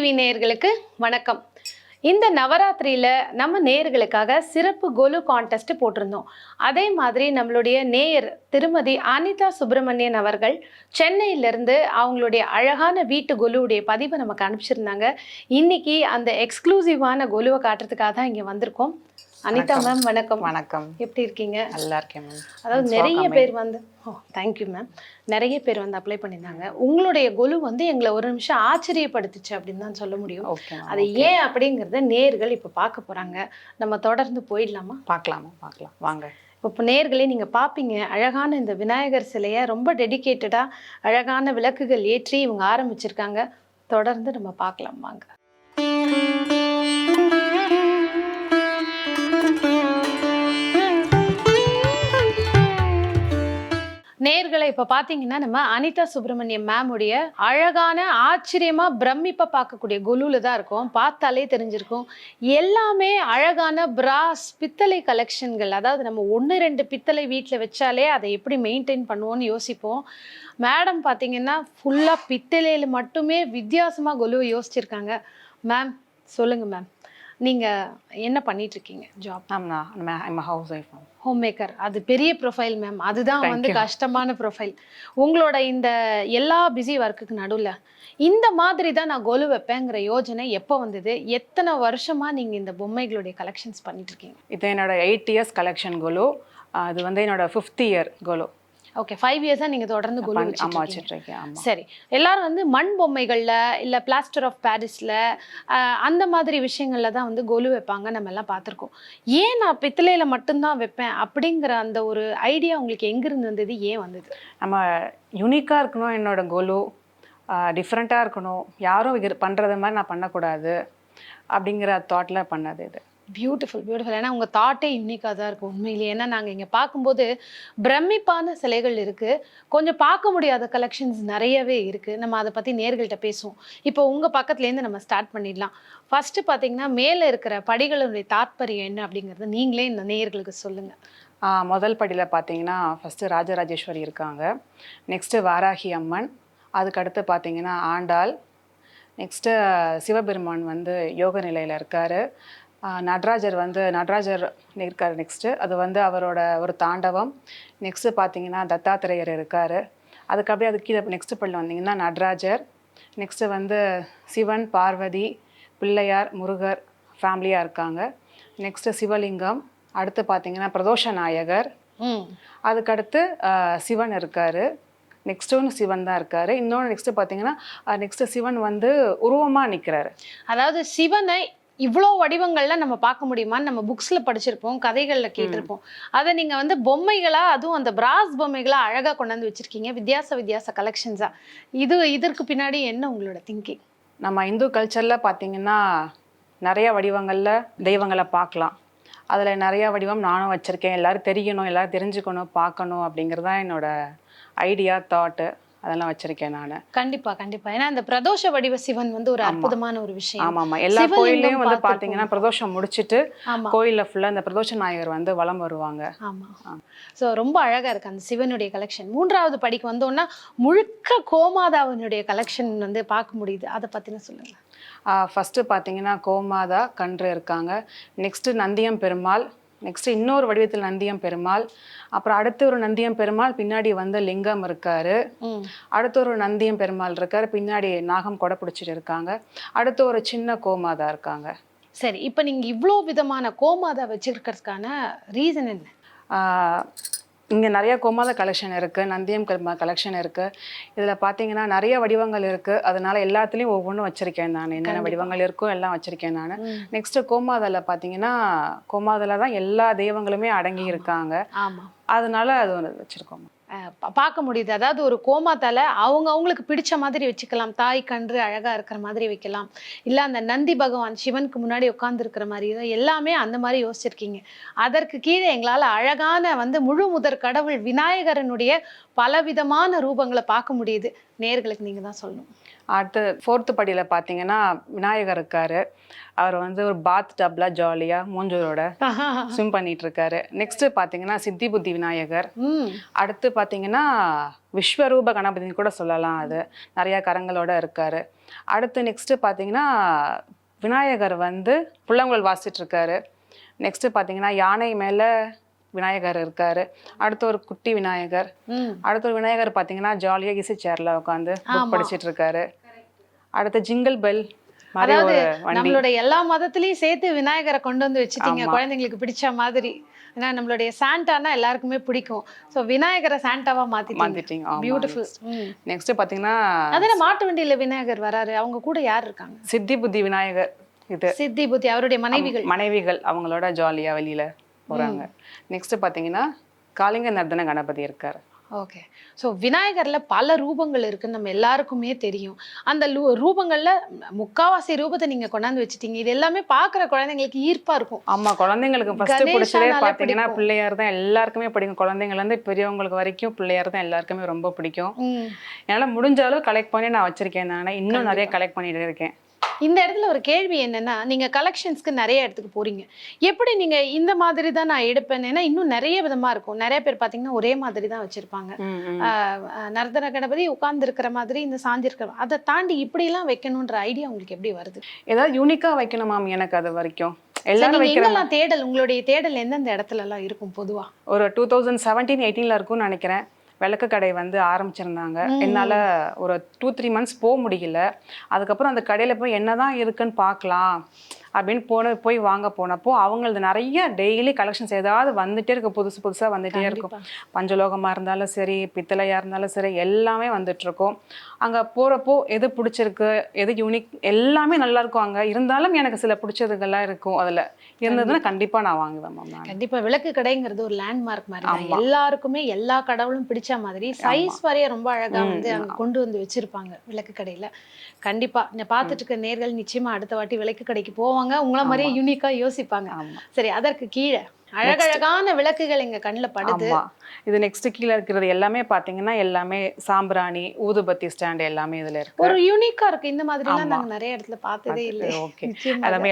TV நேயர்களுக்கு வணக்கம். இந்த நவராத்திரியில நம்ம நேயர்களுக்காக சிறப்பு கொலு கான்டெஸ்ட் போட்டிருந்தோம். அதே மாதிரி நம்மளுடைய நேயர் திருமதி அனிதா சுப்பிரமணியன் அவர்கள் சென்னையிலிருந்து அவங்களுடைய அழகான வீட்டு கொலுவுடைய பதிவை நமக்கு அனுப்பிச்சிருந்தாங்க. இன்னைக்கு அந்த எக்ஸ்க்ளூசிவான கொலுவை காட்டுறதுக்காக தான் இங்கே வந்திருக்கோம். அனிதா மேம் வணக்கம். வணக்கம். எப்படி இருக்கீங்க? நல்லா இருக்கேன் மேம். அதாவது நிறைய பேர் வந்து தேங்க்யூ மேம். நிறைய பேர் வந்து அப்ளை பண்ணியிருந்தாங்க. உங்களுடைய கொலு வந்து எங்களை ஒரு நிமிஷம் ஆச்சரியப்படுத்துச்சு அப்படின்னு தான் சொல்ல முடியும். அது ஏன் அப்படிங்கிறத நேர்கள் இப்போ பார்க்க போகிறாங்க. நம்ம தொடர்ந்து போயிடலாமா? பார்க்கலாம் வாங்க. இப்போ நேர்களே நீங்கள் பார்ப்பீங்க, அழகான இந்த விநாயகர் சிலையை ரொம்ப டெடிக்கேட்டடாக அழகான விளக்குகள் ஏற்றி இவங்க ஆரம்பிச்சிருக்காங்க. தொடர்ந்து நம்ம பார்க்கலாம் வாங்க. நேர்களை இப்போ பார்த்தீங்கன்னா நம்ம அனிதா சுப்பிரமணியம் மேமுடைய அழகான ஆச்சரியமாக பிரமிப்பாக பார்க்கக்கூடிய கொலுவில் தான் இருக்கும். பார்த்தாலே தெரிஞ்சிருக்கும். எல்லாமே அழகான பிராஸ் பித்தளை கலெக்ஷன்கள். அதாவது நம்ம 1-2 பித்தளை வீட்டில் வச்சாலே அதை எப்படி மெயின்டைன் பண்ணுவோன்னு யோசிப்போம். மேடம் பார்த்தீங்கன்னா ஃபுல்லாக பித்தளையில் மட்டுமே வித்தியாசமாக கொலுவை யோசிச்சிருக்காங்க. மேம் சொல்லுங்கள் மேம், நீங்கள் என்ன பண்ணிகிட்ருக்கீங்க job? Ma'am housewife. Homemaker. அது பெரிய ப்ரொஃபைல் மேம். அதுதான் வந்து கஷ்டமான ப்ரொஃபைல். உங்களோட இந்த எல்லா பிஸி ஒர்க்குக்கு நடுவில் இந்த மாதிரி தான் நான் கொலு வைப்பேங்கிற யோஜனை எப்போ வந்தது? எத்தனை வருஷமாக நீங்கள் இந்த பொம்மைகளுடைய கலெக்ஷன்ஸ் பண்ணிட்டு இருக்கீங்க? இது என்னோட 8 இயர்ஸ் கலெக்ஷன் கொலு. அது வந்து என்னோட 5th இயர் கொலு. ஓகே, 5 இயர்ஸாக நீங்கள் தொடர்ந்து கொலு வச்சுட்ருக்கேன். சரி, எல்லாரும் வந்து மண் பொம்மைகளில் இல்லை பிளாஸ்டர் ஆஃப் பாரிஸில் அந்த மாதிரி விஷயங்களில் தான் வந்து கொலு வைப்பாங்க, நம்ம எல்லாம் பார்த்துருக்கோம். ஏன் நான் பித்தளையில் மட்டும்தான் வைப்பேன் அப்படிங்கிற அந்த ஒரு ஐடியா உங்களுக்கு எங்கேருந்து வந்தது, ஏன் வந்தது? நம்ம யூனிக்காக இருக்கணும், என்னோட கொலு டிஃப்ரெண்ட்டாக இருக்கணும், யாரும் பண்ணுறது மாதிரி நான் பண்ணக்கூடாது அப்படிங்கிற தாட்டில் பண்ணது இது. பியூட்டிஃபுல். ஏன்னா உங்கள் தாட்டே யூனிக்காக தான் இருக்கும் உண்மையிலேயே. ஏன்னா நாங்கள் இங்கே பார்க்கும்போது பிரமிப்பான சிலைகள் இருக்குது, கொஞ்சம் பார்க்க முடியாத கலெக்ஷன்ஸ் நிறையவே இருக்குது. நம்ம அதை பற்றி நேர்கள்ட்ட பேசுவோம். இப்போ உங்கள் பக்கத்துலேருந்து நம்ம ஸ்டார்ட் பண்ணிடலாம். ஃபஸ்ட்டு பார்த்தீங்கன்னா மேலே இருக்கிற படிகளுடைய தாற்பயம் என்ன அப்படிங்கிறது நீங்களே இந்த நேயர்களுக்கு சொல்லுங்கள். முதல் படியில் பார்த்தீங்கன்னா ஃபஸ்ட்டு ராஜராஜேஸ்வரி இருக்காங்க, நெக்ஸ்ட்டு வாராகி அம்மன், அதுக்கடுத்து பார்த்தீங்கன்னா ஆண்டாள், நெக்ஸ்ட்டு சிவபெருமான் வந்து யோக நிலையில் இருக்கார், நடராஜர் இருக்கார் நெக்ஸ்ட்டு, அது வந்து அவரோட ஒரு தாண்டவம். நெக்ஸ்ட்டு பார்த்தீங்கன்னா தத்தாத்திரேயர் இருக்கார். அதுக்கு கீழே நெக்ஸ்ட்டு பள்ளி வந்தீங்கன்னா நடராஜர், நெக்ஸ்ட்டு வந்து சிவன், பார்வதி, பிள்ளையார், முருகர் ஃபேமிலியாக இருக்காங்க. நெக்ஸ்ட்டு சிவலிங்கம், அடுத்து பார்த்தீங்கன்னா பிரதோஷ நாயகர், அதுக்கடுத்து சிவன் இருக்கார், நெக்ஸ்ட்டு சிவன் தான் இருக்கார். இன்னொன்று நெக்ஸ்ட்டு பார்த்தீங்கன்னா நெக்ஸ்ட்டு சிவன் வந்து உருவமாக நிற்கிறாரு. அதாவது சிவனை இவ்வளோ வடிவங்கள்லாம் நம்ம பார்க்க முடியுமான்னு நம்ம புக்ஸில் படிச்சிருப்போம், கதைகளில் கேட்டிருப்போம். அதை நீங்கள் வந்து பொம்மைகளாக, அதுவும் அந்த பிராஸ் பொம்மைகளாக அழகாக கொண்டாந்து வச்சுருக்கீங்க, வித்தியாச கலெக்ஷன்ஸாக. இதற்கு பின்னாடி என்ன உங்களோட திங்கிங்? நம்ம இந்து கல்ச்சரில் பார்த்திங்கன்னா நிறைய வடிவங்களில் தெய்வங்களை பார்க்கலாம். அதில் நிறையா வடிவம் நானும் வச்சுருக்கேன். எல்லோரும் தெரியணும், எல்லோரும் தெரிஞ்சுக்கணும், பார்க்கணும் அப்படிங்கிறதான் என்னோடய ஐடியா, தாட்டு. அதெல்லாம் வச்சிருக்கேன் நான். கண்டிப்பா. ஏன்னா அந்த பிரதோஷ வடிவ சிவன் வந்து ஒரு அற்புதமான ஒரு விஷயம். ஆமாம். எல்லா கோயிலையும் வந்து பார்த்தீங்கன்னா பிரதோஷம் முடிச்சுட்டு கோயிலில் ஃபுல்லாக இந்த பிரதோஷ நாயகர் வந்து வலம் வருவாங்க. ஆமாம். ஸோ ரொம்ப அழகாக இருக்குது அந்த சிவனுடைய கலெக்ஷன். 3வது படிக்கு வந்தோன்னா முழுக்க கோமாதாவினுடைய கலெக்ஷன் வந்து பார்க்க முடியுது. அதை பற்றின சொல்லுங்கள். ஃபஸ்ட்டு பார்த்தீங்கன்னா கோமாதா கன்று இருக்காங்க, நெக்ஸ்ட்டு நந்தியம் பெருமாள், நெக்ஸ்ட்டு இன்னொரு வடிவத்தில் நந்தியம் பெருமாள், அப்புறம் அடுத்து ஒரு நந்தியம் பெருமாள், பின்னாடி வந்து லிங்கம் இருக்காரு, அடுத்து ஒரு நந்தியம் பெருமாள் இருக்காரு, பின்னாடி நாகம் கொடை பிடிச்சிட்டு இருக்காங்க, அடுத்து ஒரு சின்ன கோமாதா இருக்காங்க. சரி, இப்போ நீங்கள் இவ்வளோ விதமான கோமாதா வச்சுருக்கிறதுக்கான ரீசன் என்ன? இங்கே நிறைய கோமாதா கலெக்ஷன் இருக்குது, நந்தியம் கலெக்ஷன் இருக்குது. இதில் பார்த்தீங்கன்னா நிறைய வடிவங்கள் இருக்குது. அதனால எல்லாத்துலேயும் ஒவ்வொன்றும் வச்சுருக்கேன் நான். என்னென்ன வடிவங்கள் இருக்கோ எல்லாம் வச்சுருக்கேன் நான். நெக்ஸ்ட்டு கோமாதாவில் பார்த்தீங்கன்னா கோமாதாவில் தான் எல்லா தெய்வங்களுமே அடங்கி இருக்காங்க. அதனால அது ஒன்று வச்சுருக்கோம், பார்க்க முடியுது. அதாவது ஒரு கோமாதால அவங்களுக்கு பிடிச்ச மாதிரி வச்சுக்கலாம். தாய் கன்று அழகாக இருக்கிற மாதிரி வைக்கலாம், இல்லை அந்த நந்தி பகவான் சிவனுக்கு முன்னாடி உட்கார்ந்து இருக்கிற மாதிரி, எல்லாமே அந்த மாதிரி யோசிச்சிருக்கீங்க. அதற்கு கீழே எங்களால் அழகான வந்து முழு முதற் கடவுள் விநாயகரனுடைய பலவிதமான ரூபங்களை பார்க்க முடியுது. நேர்களுக்கு நீங்கள் தான் சொல்லணும். அடுத்து 4th படியில் பார்த்தீங்கன்னா விநாயகர் இருக்காரு. அவர் வந்து ஒரு பாத் டப்ல ஜாலியாக மூஞ்சூரோட ஸ்விம் பண்ணிட்டு இருக்காரு. நெக்ஸ்ட் பார்த்தீங்கன்னா சித்தி புத்தி விநாயகர். அடுத்து பார்த்தீங்கன்னா விஸ்வரூப கணபதினு கூட சொல்லலாம். அது நிறையா கரங்களோட இருக்காரு. அடுத்து நெக்ஸ்ட்டு பார்த்தீங்கன்னா விநாயகர் வந்து புல்லாங்குழல் வாசிச்சுட்டு இருக்காரு. நெக்ஸ்ட்டு பார்த்தீங்கன்னா யானை மேலே விநாயகர் இருக்காரு. அடுத்து ஒரு குட்டி விநாயகர். அடுத்த ஒரு விநாயகர் பார்த்தீங்கன்னா ஜாலியாக ஈஸி சேரில் உட்காந்து புக் படிச்சுட்டு இருக்காரு. அடுத்து ஜிங்கிள் பெல் மாதிரி அதாவது ஒரு வண்டி. நம்மளோட எல்லா மதத்திலயும் சேர்த்து விநாயகரை கொண்டு வந்து வச்சுட்டீங்க குழந்தைங்களுக்கு பிடிச்ச மாதிரி. ஏன்னா நம்மளுடைய சாண்டானா எல்லாருக்குமே பிடிக்கும். ஸோ விநாயகரை சாண்டாவா மாத்திட்டீங்க. பியூட்டிஃபுல். நெக்ஸ்ட் பார்த்தீங்கன்னா அதான மாட்டு வண்டியில விநாயகர் வராரு. அவங்க கூட யார் இருக்காங்க? சித்தி புத்தி விநாயகர். இது சித்தி புத்தி அவருடைய மனைவிகள் அவங்களோட ஜாலியா வெளியில போறாங்க. நெக்ஸ்ட் பார்த்தீங்கன்னா காளிங்க நர்தன கணபதி இருக்காரு. ஓகே. ஸோ விநாயகர்ல பல ரூபங்கள் இருக்குன்னு நம்ம எல்லாருக்குமே தெரியும். அந்த ரூபங்கள்ல முக்காவாசி ரூபத்தை நீங்க கொண்டாந்து வச்சுட்டீங்க. இது எல்லாமே பாக்குற குழந்தைங்களுக்கு ஈர்ப்பா இருக்கும். ஆமா, குழந்தைங்களுக்கு ஃபர்ஸ்ட் பிடிச்சதே பாத்தீங்கன்னா பிள்ளையார் தான். எல்லாருக்குமே பிடிக்கும். குழந்தைங்கள்ல இருந்து பெரியவங்களுக்கு வரைக்கும் பிள்ளையார் தான் எல்லாருக்குமே ரொம்ப பிடிக்கும். என்னால முடிஞ்ச அளவு கலெக்ட் பண்ணி நான் வச்சிருக்கேன். நான் இன்னும் நிறைய கலெக்ட் பண்ணிட்டு இருக்கேன். இந்த இடத்துல ஒரு கேள்வி என்னன்னா, நீங்க கலெக்ஷன்ஸ்க்கு நிறைய இடத்துக்கு போறீங்க. எப்படி நீங்க இந்த மாதிரி தான் நான் எடுப்பேன்? ஏன்னா இன்னும் நிறைய விதமா இருக்கும். நிறைய பேர் பாத்தீங்கன்னா ஒரே மாதிரி தான் வச்சிருப்பாங்க. நர்தன கணபதி உட்கார்ந்து இருக்கிற மாதிரி, இந்த சாஞ்சிருக்கிற, அதை தாண்டி இப்படி எல்லாம் வைக்கணும்ன்ற ஐடியா உங்களுக்கு எப்படி வருது? ஏதாவது யூனிக்கா வைக்கணும் மேம். எனக்கு அது வரைக்கும் எல்லாரும் வைக்கலாம். தேடல், உங்களுடைய தேடல் எந்தெந்த இடத்துல எல்லாம் இருக்கும் பொதுவா? ஒரு 2017-18 இருக்கும்னு நினைக்கிறேன். விளக்கு கடை வந்து ஆரம்பிச்சிருந்தாங்க. என்னால் ஒரு 2-3 months போக முடியல. அதுக்கப்புறம் அந்த கடையில் போய் என்னதான் இருக்குன்னு பார்க்கலாம் அப்படின்னு போய் வாங்க போனப்போ அவங்களது நிறைய டெய்லி கலெக்ஷன்ஸ் ஏதாவது வந்துட்டே இருக்கு. புதுசு புதுசாக வந்துட்டே இருக்கும். பஞ்சலோகமாக இருந்தாலும் சரி, பித்தளையாக இருந்தாலும் சரி, எல்லாமே வந்துட்டுருக்கும். அங்கே போகிறப்போ எது பிடிச்சிருக்கு, எது யூனிக், எல்லாமே நல்லா இருக்கும். அங்கே இருந்தாலும் எனக்கு சில பிடிச்சதுகள்லாம் இருக்கும். அதில் இருந்ததுன்னா கண்டிப்பாக நான் வாங்குவேன் மேம். கண்டிப்பாக விளக்கு கடைங்கிறது ஒரு லேண்ட்மார்க் மாதிரி தான். எல்லாருக்குமே எல்லா கடவுளும் பிடிச்ச மாதிரி சைஸ் வரைய ரொம்ப அழகாக வந்து அங்கே கொண்டு வந்து வச்சிருப்பாங்க விளக்கு கடையில். கண்டிப்பாக நான் பார்த்துட்டு இருக்க நேர்கள் நிச்சயமாக அடுத்த வாட்டி விளக்கு கடைக்கு போவாங்க. உங்களை மாதிரியே யூனிக்காக யோசிப்பாங்க. சரி, அதற்கு கீழே அழகழகான விளக்குகள் எங்க கண்ணில் படுது. இது நெக்ஸ்ட் கீழே இருக்கிறது எல்லாமே பாத்தீங்கன்னா எல்லாமே சாம்பிராணி, ஊதுபத்தி ஸ்டாண்ட் எல்லாமே இதுல இருக்கு. ஒரு யூனிக்கா இருக்கு. இந்த மாதிரி எல்லாம் நாங்க நிறைய இடத்துல பார்த்ததே இல்லை. ஓகே,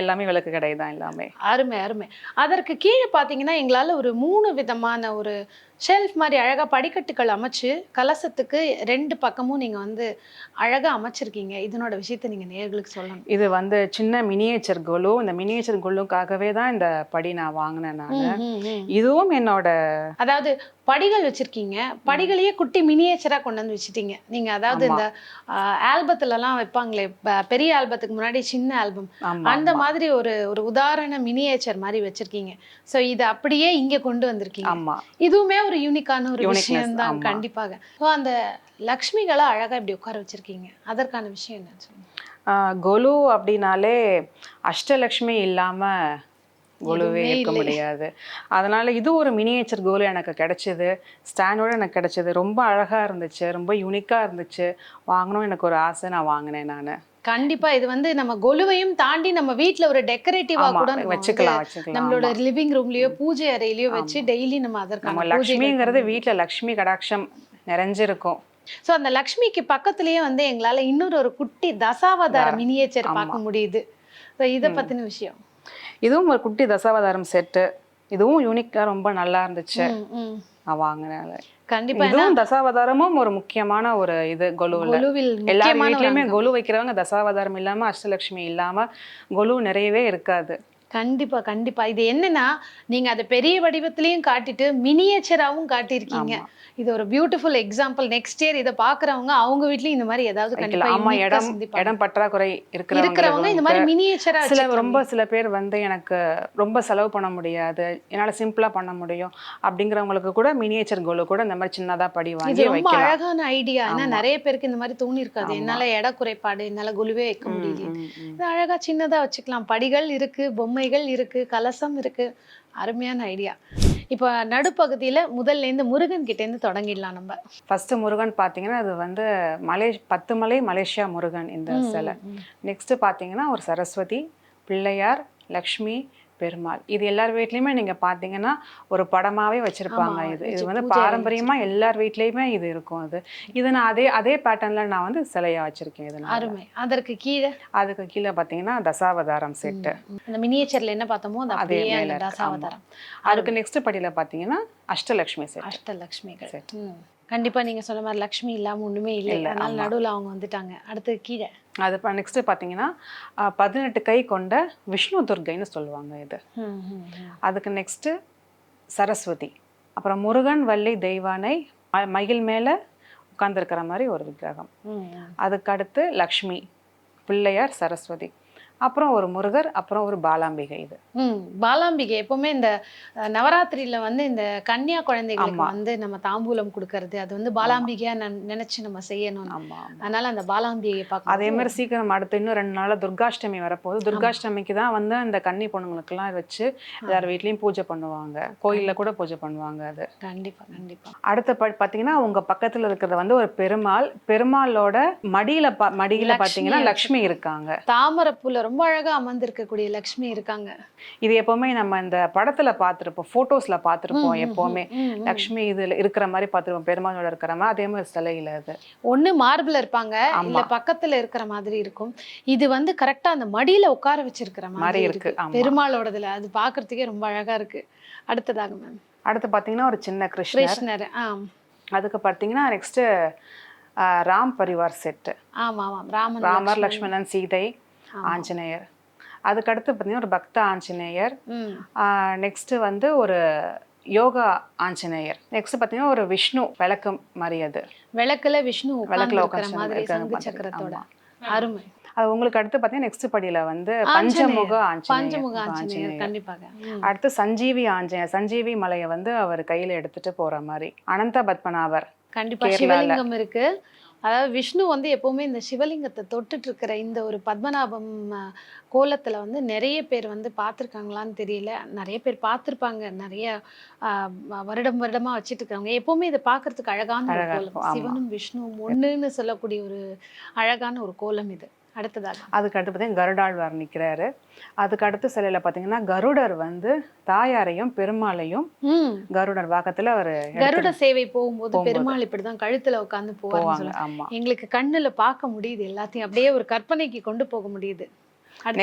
எல்லாமே விளக்கு கடை தான் எல்லாமே. அருமை அருமை. அதற்கு கீழே பாத்தீங்கன்னா எங்களால ஒரு 3 விதமான ஒரு ஷெல்ஃப் மாதிரி அழகா படிக்கட்டுகள் அமைச்சு கலசத்துக்கு 2 பக்கமும் நீங்க வந்து அழகா அமைச்சிருக்கீங்க. இதனோட விஷயத்த நீங்க நேயர்களுக்கு சொல்லணும். இது வந்து சின்ன மினியேச்சர் கொலு. இந்த மினியேச்சர் கொலுக்காகவே தான் இந்த படி நான் வாங்கினேன். நான் இதுவும் என்னோட, அதாவது படிகள் வச்சிருக்கீங்க. படிகளையே குட்டி மினியேச்சரா கொண்டு வந்து வச்சுட்டீங்க நீங்க. அதாவது இந்த ஆல்பத்துல எல்லாம் வைப்பாங்களே, பெரிய ஆல்பத்துக்கு முன்னாடி சின்ன ஆல்பம், அந்த மாதிரி ஒரு உதாரண மினியேச்சர் மாதிரி வச்சிருக்கீங்க. சோ இது அப்படியே இங்க கொண்டு வந்திருக்கீங்க. ஆமா, இதுவுமே ஒரு யூனிக்கான ஒரு விஷயம் தான். கண்டிப்பாக. ஸோ அந்த லக்ஷ்மிகளை அழகா இப்படி உட்கார வச்சிருக்கீங்க. அதற்கான விஷயம் என்ன சொல்லுங்க? கொலு அப்படின்னாலே அஷ்டலக்ஷ்மி இல்லாம கோலுவே இருக்க முடியாது. அதனால இது ஒரு மினியேச்சர் கோலு எனக்கு கிடைச்சது. ஸ்டாண்டோட எனக்கு கிடைச்சது. ரொம்ப அழகா இருந்துச்சு, ரொம்ப யூனிக்கா இருந்துச்சு. வாங்கணும் எனக்கு ஒரு ஆசை, நான் வாங்கினேன். நான் கண்டிப்பா இது வந்து நம்ம கொலுவையும் தாண்டி நம்ம வீட்ல ஒரு டெக்கரேட்டிவா கூட வச்சுக்கலாம். நம்மளோட லிவிங் ரூம்லயோ பூஜை அறையிலயோ வச்சு டெய்லி நம்ம அதற்கான லக்ஷ்மிங்கிறது வீட்டுல லக்ஷ்மி கடாட்சம் நிறைஞ்சிருக்கும். சோ அந்த லக்ஷ்மிக்கு பக்கத்துலயே வந்து எங்களால இன்னொரு ஒரு குட்டி தசாவதார மினியேச்சர் பார்க்க முடியுது. இதை பத்தின விஷயம். இதுவும் ஒரு குட்டி தசாவதாரம் செட்டு. இதுவும் யூனிக்கா ரொம்ப நல்லா இருந்துச்சு. நான் வாங்கினேன். கண்டிப்பா இதுவும் தசாவதாரமும் ஒரு முக்கியமான ஒரு இது கொலுவில். எல்லா வீட்லயுமே கொலு வைக்கிறவங்க தசாவதாரம் இல்லாம அஷ்டலட்சுமி இல்லாம கொலு நிறையவே இருக்காது. கண்டிப்பா கண்டிப்பா. இது என்னன்னா நீங்க அதை பெரிய வடிவத்திலையும் காட்டிட்டு மினியேச்சராவும் காட்டியிருக்கீங்க. இது ஒரு பியூட்டிஃபுல் எக்ஸாம்பிள். நெக்ஸ்ட் இயர் இதை பாக்குறவங்க அவங்க வீட்லயும் இந்த மாதிரி ஏதாவது இடம் பற்றாக்குறை இருக்கிறவங்க இந்த மாதிரி மினியேச்சரா சில பேர் வந்து எனக்கு ரொம்ப செலவு பண்ண முடியாது, என்னால சிம்பிளா பண்ண முடியும் அப்படிங்கிறவங்களுக்கு கூட மினியேச்சர் கோலு கூட இந்த மாதிரி சின்னதா படி வாங்கி வைக்கலாம். ரொம்ப அழகான ஐடியா. ஏன்னா நிறைய பேருக்கு இந்த மாதிரி தோணி இருக்காது, என்னால இட குறைபாடு, என்னால கொலுவே வைக்க முடியல. இது அழகா சின்னதா வச்சுக்கலாம். படிகள் இருக்கு, பொம்மைகள் இருக்கு, கலசம் இருக்கு. அருமையான ஐடியா. இப்போ நடுப்பகுதியில் முதல்ல இருந்து முருகன் கிட்ட இருந்து தொடங்கிடலாம். நம்ம ஃபர்ஸ்ட் முருகன் பார்த்தீங்கன்னா அது வந்து 10 மலை மலேசியா முருகன் இந்த சிலை. நெக்ஸ்ட் பார்த்தீங்கன்னா ஒரு சரஸ்வதி, பிள்ளையார், லக்ஷ்மி, பெருமாள். இது எல்லார் வீட்லையுமே நீங்க பாத்தீங்கன்னா ஒரு படமாவே வச்சிருப்பாங்க. இது வந்து பாரம்பரியமா எல்லார் வீட்லயுமே இது இருக்கும். இது நான் அதே பேட்டர்ன்ல நான் வந்து சிலையா வச்சிருக்கேன். இது அருமை. அதுக்கு கீழே பாத்தீங்கன்னா தசாவதாரம் செட்டு. அந்த மினியேச்சர்ல என்ன பார்த்தோமோ அதே தசாவதாரம். அதுக்கு நெக்ஸ்ட் படியில பாத்தீங்கன்னா அஷ்டலட்சுமி செட். அஷ்டலட்சுமி செட். கண்டிப்பா நீங்க சொன்ன மாதிரி லக்ஷ்மி இல்லாம ஒண்ணுமே இல்லை, இல்ல, அதனால ஆமா. நடுவுல அவங்க வந்துட்டாங்க. அடுத்து கீழே. அது நெக்ஸ்ட் பார்த்தீங்கன்னா 18 கை கொண்ட விஷ்ணு துர்க்கைன்னு சொல்லுவாங்க இது. ம், ம், ம். அதுக்கு நெக்ஸ்ட் சரஸ்வதி, அப்புறம் முருகன் வள்ளி தெய்வானை மயில் மேலே உட்கார்ந்துருக்கிற மாதிரி ஒரு விக்கிரகம். ம், ம். அதுக்கு அடுத்து லக்ஷ்மி, பிள்ளையார், சரஸ்வதி, அப்புறம் ஒரு முருகர், அப்புறம் ஒரு பாலாம்பிகை. இது பாலாம்பிகை எப்பவுமே இந்த நவராத்திரியில வந்து இந்த கன்னியா குழந்தைகளுக்கு ஆமா. வந்து நம்ம தாம்பூலம் கொடுக்கறது, அது வந்து பாலாம்பிகையா நினைச்சு நம்ம செய்யணும். ஆமா, ஆமா. அதனால அந்த பாலாம்பிகையை அதே பார்க்க மாதிரி சீக்கிரம் அடுத்து இன்னும் 2 நாள்ல துர்காஷ்டமி வரப்போகுது. துர்காஷ்டமிக்கு தான் வந்து அந்த கன்னி பொண்ணுங்களுக்கெல்லாம் வச்சு எல்லார் வீட்லயும் பூஜை பண்ணுவாங்க, கோயில்ல கூட பூஜை பண்ணுவாங்க. அது கண்டிப்பா கண்டிப்பா. அடுத்த பார்த்தீங்கன்னா உங்க பக்கத்துல இருக்கிறது வந்து ஒரு பெருமாள். பெருமாளோட மடியில பார்த்தீங்கன்னா லக்ஷ்மி இருக்காங்க. தாமரைப்பூல ரொம்ப அழகா அமர்ந்திருக்கக்கூடிய லக்ஷ்மி இருக்காங்க. இது எப்பவுமே நம்ம இந்த படத்துல பார்த்திருப்போம், போட்டோஸ்ல பார்த்திருப்போம். எப்பவுமே லக்ஷ்மி இதுல இருக்கிற மாதிரி பார்த்திருப்போம், பெருமாளோட இருக்கிற மாதிரி. அதே மாதிரி சிலையில அது ஒண்ணு மார்பிள் இருப்பாங்க, இல்ல பக்கத்துல இருக்கிற மாதிரி இருக்கும். இது வந்து கரெக்டா அந்த மடியில உட்கார வச்சிருக்கிற மாதிரி இருக்கு பெருமாளோடதுல. அது பாக்குறதுக்கே ரொம்ப அழகா இருக்கு. அடுத்ததாக மேம் அடுத்து பாத்தீங்கன்னா ஒரு சின்ன கிருஷ்ணர். அதுக்கு பாத்தீங்கன்னா நெக்ஸ்ட் ராம் பரிவார் செட். ஆமா ஆமா, ராமர், லக்ஷ்மணன், சீதை, ஆஞ்சநேயர். அதுக்கடுத்து பார்த்தீங்கன்னா ஒரு பக்த ஆஞ்சநேயர். நெக்ஸ்ட் வந்து ஒரு யோகா ஆஞ்சநேயர். நெக்ஸ்ட் பார்த்தீங்கன்னா ஒரு விஷ்ணு விளக்கு மாதிரி. அது விளக்குல விஷ்ணு விளக்குல உட்கார்ந்திருக்கிற மாதிரி சங்கு சக்கரத்தோட. அருமை. அது உங்களுக்கு அடுத்து பார்த்தீங்கன்னா நெக்ஸ்ட் படியில வந்து பஞ்சமுக ஆஞ்சநேயர். கண்டிப்பாக. அடுத்து சஞ்சீவி ஆஞ்சநேயர். சஞ்சீவி மலையை வந்து அவர் கையில எடுத்துட்டு போற மாதிரி. அனந்த பத்மநாபர். கண்டிப்பா சிவலிங்கம் இருக்கு. அதாவது விஷ்ணு வந்து எப்பவுமே இந்த சிவலிங்கத்தை தொட்டுட்டு இருக்கிற இந்த ஒரு பத்மநாபம் கோலத்துல வந்து நிறைய பேர் வந்து பார்த்துருக்காங்களான்னு தெரியல. நிறைய பேர் பார்த்துருப்பாங்க, நிறைய வருடமா வச்சுட்டு இருக்காங்க. எப்பவுமே இதை பார்க்கறதுக்கு அழகான ஒரு கோலம். சிவனும் விஷ்ணுவும் ஒண்ணுன்னு சொல்லக்கூடிய ஒரு அழகான ஒரு கோலம் இது. அடுத்ததாக அதுக்கு அடுத்து பார்த்தீங்கன்னா கருடாழ்வார் நிற்கிறாரு. அதுக்கு அடுத்து சிலையில பார்த்தீங்கன்னா கருடர் வந்து தாயாரையும் பெருமாளையும் கருடர் வாக்கத்துல ஒரு கருட சேவை போகும்போது பெருமாள் இப்படிதான் கழுத்துல உட்காந்து போவாங்க. ஆமா, எங்களுக்கு கண்ணுல பார்க்க முடியுது, எல்லாத்தையும் அப்படியே ஒரு கற்பனைக்கு கொண்டு போக முடியுது.